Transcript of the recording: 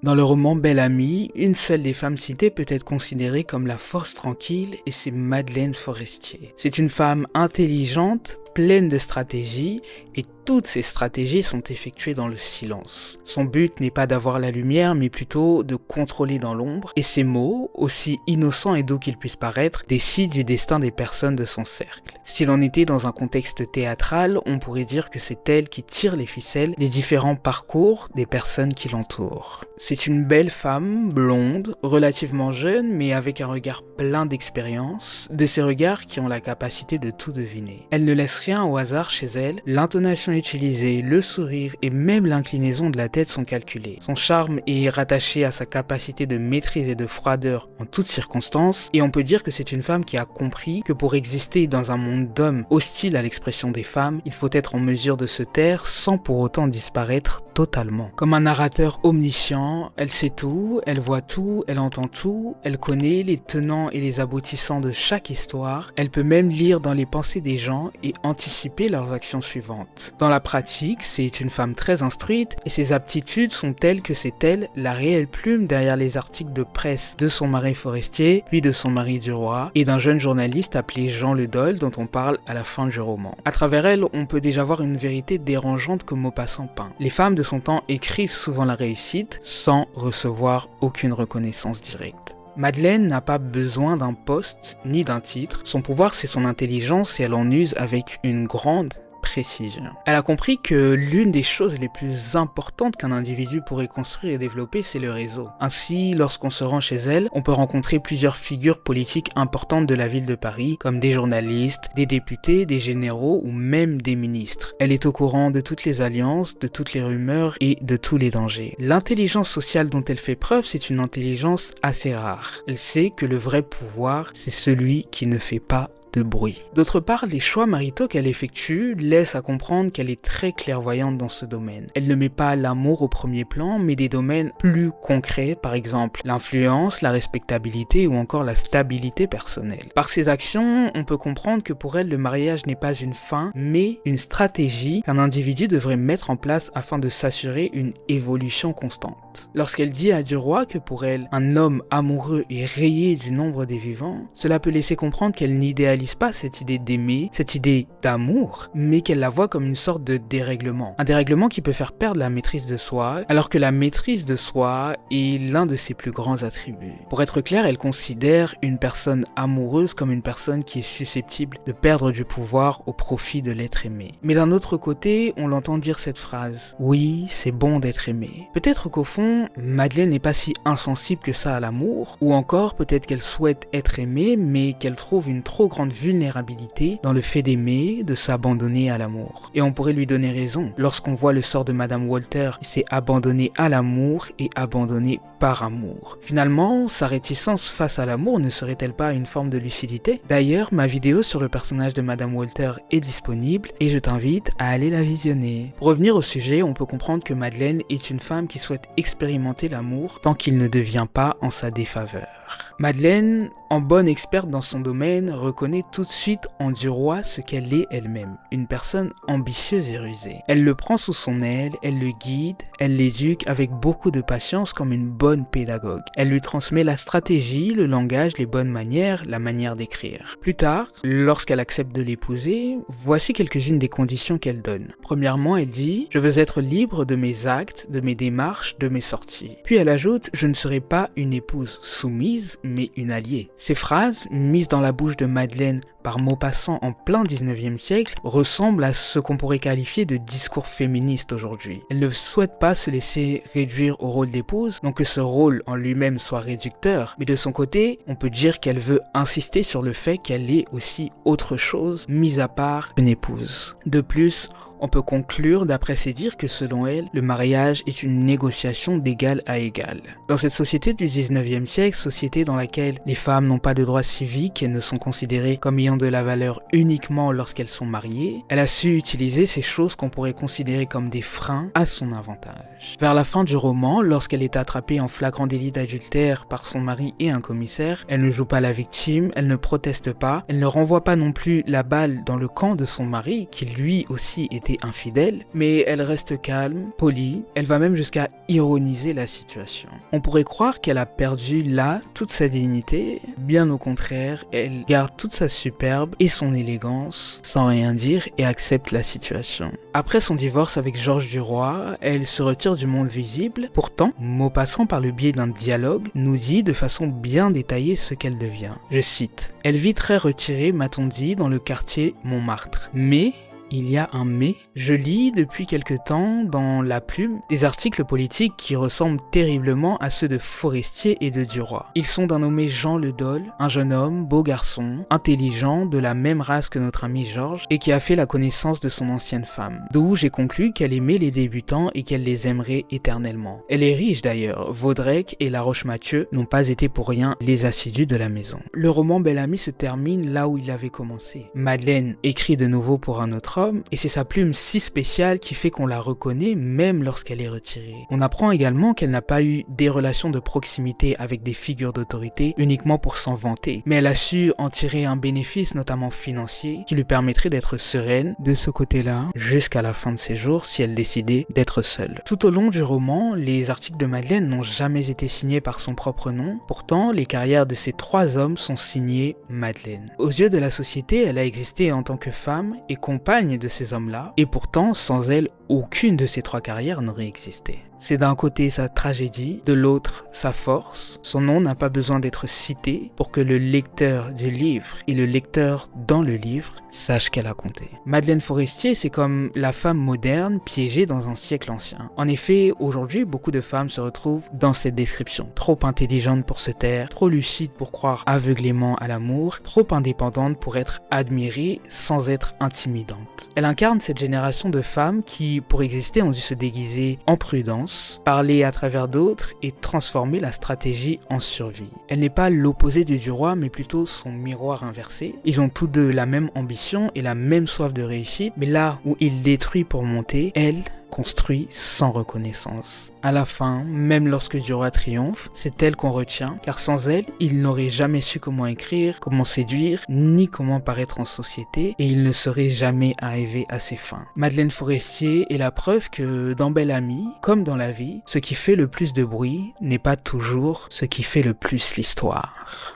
Dans le roman Belle Amie, une seule des femmes citées peut être considérée comme la force tranquille et c'est Madeleine Forestier. C'est une femme intelligente, pleine de stratégie et toutes ces stratégies sont effectuées dans le silence. Son but n'est pas d'avoir la lumière mais plutôt de contrôler dans l'ombre et ses mots, aussi innocents et doux qu'ils puissent paraître, décident du destin des personnes de son cercle. Si l'on était dans un contexte théâtral, on pourrait dire que c'est elle qui tire les ficelles des différents parcours des personnes qui l'entourent. C'est une belle femme, blonde, relativement jeune mais avec un regard plein d'expérience, de ces regards qui ont la capacité de tout deviner. Elle ne laisse rien au hasard chez elle, l'intonation utilisée, le sourire et même l'inclinaison de la tête sont calculés. Son charme est rattaché à sa capacité de maîtrise et de froideur en toutes circonstances et on peut dire que c'est une femme qui a compris que pour exister dans un monde d'hommes hostile à l'expression des femmes, il faut être en mesure de se taire sans pour autant disparaître totalement. Comme un narrateur omniscient, elle sait tout, elle voit tout, elle entend tout, elle connaît les tenants et les aboutissants de chaque histoire, elle peut même lire dans les pensées des gens et anticiper leurs actions suivantes. Dans la pratique, c'est une femme très instruite et ses aptitudes sont telles que c'est elle la réelle plume derrière les articles de presse de son mari Forestier, puis de son mari Duroy et d'un jeune journaliste appelé Jean Le Dol dont on parle à la fin du roman. À travers elle, on peut déjà voir une vérité dérangeante que Maupassant peint. Les femmes de son temps écrivent souvent la réussite sans recevoir aucune reconnaissance directe. Madeleine n'a pas besoin d'un poste ni d'un titre, son pouvoir c'est son intelligence et elle en use avec une grande précision. Elle a compris que l'une des choses les plus importantes qu'un individu pourrait construire et développer, c'est le réseau. Ainsi, lorsqu'on se rend chez elle, on peut rencontrer plusieurs figures politiques importantes de la ville de Paris, comme des journalistes, des députés, des généraux ou même des ministres. Elle est au courant de toutes les alliances, de toutes les rumeurs et de tous les dangers. L'intelligence sociale dont elle fait preuve, c'est une intelligence assez rare. Elle sait que le vrai pouvoir, c'est celui qui ne fait pas de bruit. D'autre part, les choix maritaux qu'elle effectue laissent à comprendre qu'elle est très clairvoyante dans ce domaine. Elle ne met pas l'amour au premier plan, mais des domaines plus concrets, par exemple l'influence, la respectabilité ou encore la stabilité personnelle. Par ses actions, on peut comprendre que pour elle, le mariage n'est pas une fin, mais une stratégie qu'un individu devrait mettre en place afin de s'assurer une évolution constante. Lorsqu'elle dit à Duroy que pour elle, un homme amoureux est rayé du nombre des vivants, cela peut laisser comprendre qu'elle n'idéalise pas cette idée d'aimer, cette idée d'amour, mais qu'elle la voit comme une sorte de dérèglement. Un dérèglement qui peut faire perdre la maîtrise de soi, alors que la maîtrise de soi est l'un de ses plus grands attributs. Pour être clair, elle considère une personne amoureuse comme une personne qui est susceptible de perdre du pouvoir au profit de l'être aimé. Mais d'un autre côté, on l'entend dire cette phrase: oui, c'est bon d'être aimé. Peut-être qu'au fond, Madeleine n'est pas si insensible que ça à l'amour, ou encore peut-être qu'elle souhaite être aimée, mais qu'elle trouve une trop grande vulnérabilité dans le fait d'aimer, de s'abandonner à l'amour. Et on pourrait lui donner raison. Lorsqu'on voit le sort de Madame Walter, il s'est abandonné à l'amour et abandonné par amour. Finalement, sa réticence face à l'amour ne serait-elle pas une forme de lucidité? D'ailleurs, ma vidéo sur le personnage de Madame Walter est disponible et je t'invite à aller la visionner. Pour revenir au sujet, on peut comprendre que Madeleine est une femme qui souhaite expérimenter l'amour tant qu'il ne devient pas en sa défaveur. Madeleine, en bonne experte dans son domaine, reconnaît tout de suite en Duroy ce qu'elle est elle-même, une personne ambitieuse et rusée. Elle le prend sous son aile, elle le guide, elle l'éduque avec beaucoup de patience comme une bonne pédagogue. Elle lui transmet la stratégie, le langage, les bonnes manières, la manière d'écrire. Plus tard, lorsqu'elle accepte de l'épouser, voici quelques-unes des conditions qu'elle donne. Premièrement, elle dit « Je veux être libre de mes actes, de mes démarches, de mes sorties ». Puis elle ajoute « Je ne serai pas une épouse soumise, mais une alliée ». Ces phrases, mises dans la bouche de Madeleine par Maupassant en plein 19e siècle, ressemblent à ce qu'on pourrait qualifier de discours féministe aujourd'hui. Elle ne souhaite pas se laisser réduire au rôle d'épouse, non que ce rôle en lui-même soit réducteur, mais de son côté, on peut dire qu'elle veut insister sur le fait qu'elle est aussi autre chose, mis à part une épouse. De plus, on peut conclure d'après ses dires que selon elle, le mariage est une négociation d'égal à égal. Dans cette société du 19e siècle, société dans laquelle les femmes n'ont pas de droits civiques et ne sont considérées comme ayant n'ont de la valeur uniquement lorsqu'elles sont mariées, elle a su utiliser ces choses qu'on pourrait considérer comme des freins à son avantage. Vers la fin du roman, lorsqu'elle est attrapée en flagrant délit d'adultère par son mari et un commissaire, elle ne joue pas la victime, elle ne proteste pas, elle ne renvoie pas non plus la balle dans le camp de son mari, qui lui aussi était infidèle, mais elle reste calme, polie, elle va même jusqu'à ironiser la situation. On pourrait croire qu'elle a perdu là toute sa dignité, bien au contraire, elle garde toute sa superbe et son élégance sans rien dire et accepte la situation. Après son divorce avec Georges Duroy, elle se retire du monde visible. Pourtant, Maupassant, par le biais d'un dialogue, nous dit de façon bien détaillée ce qu'elle devient. Je cite: « Elle vit très retirée, m'a-t-on dit, dans le quartier Montmartre. Mais... il y a un mais. Je lis depuis quelque temps dans La Plume des articles politiques qui ressemblent terriblement à ceux de Forestier et de Duroy. Ils sont d'un nommé Jean Le Dol, un jeune homme, beau garçon, intelligent, de la même race que notre ami Georges et qui a fait la connaissance de son ancienne femme. D'où j'ai conclu qu'elle aimait les débutants et qu'elle les aimerait éternellement. Elle est riche d'ailleurs. Vaudrec et La Roche-Mathieu n'ont pas été pour rien les assidus de la maison. » Le roman Bel Ami se termine là où il avait commencé. Madeleine écrit de nouveau pour un autre homme, et c'est sa plume si spéciale qui fait qu'on la reconnaît même lorsqu'elle est retirée. On apprend également qu'elle n'a pas eu des relations de proximité avec des figures d'autorité uniquement pour s'en vanter, mais elle a su en tirer un bénéfice notamment financier qui lui permettrait d'être sereine de ce côté-là jusqu'à la fin de ses jours si elle décidait d'être seule. Tout au long du roman, les articles de Madeleine n'ont jamais été signés par son propre nom, pourtant les carrières de ces trois hommes sont signées Madeleine. Aux yeux de la société, elle a existé en tant que femme et compagne de ces hommes-là, et pourtant, sans elle, aucune de ces trois carrières n'aurait existé. C'est d'un côté sa tragédie, de l'autre sa force. Son nom n'a pas besoin d'être cité pour que le lecteur du livre et le lecteur dans le livre sache qu'elle a compté. Madeleine Forestier, c'est comme la femme moderne piégée dans un siècle ancien. En effet, aujourd'hui, beaucoup de femmes se retrouvent dans cette description. Trop intelligente pour se taire, trop lucide pour croire aveuglément à l'amour, trop indépendante pour être admirée sans être intimidante. Elle incarne cette génération de femmes qui, pour exister, ont dû se déguiser en prudence, parler à travers d'autres et transformer la stratégie en survie. Elle n'est pas l'opposé de Duroy, mais plutôt son miroir inversé. Ils ont tous deux la même ambition et la même soif de réussite, mais là où il détruit pour monter, elle construit sans reconnaissance. À la fin, même lorsque Duroy triomphe, c'est elle qu'on retient, car sans elle, il n'aurait jamais su comment écrire, comment séduire, ni comment paraître en société, et il ne serait jamais arrivé à ses fins. Madeleine Forestier est la preuve que dans Bel Ami, comme dans la vie, ce qui fait le plus de bruit n'est pas toujours ce qui fait le plus l'histoire.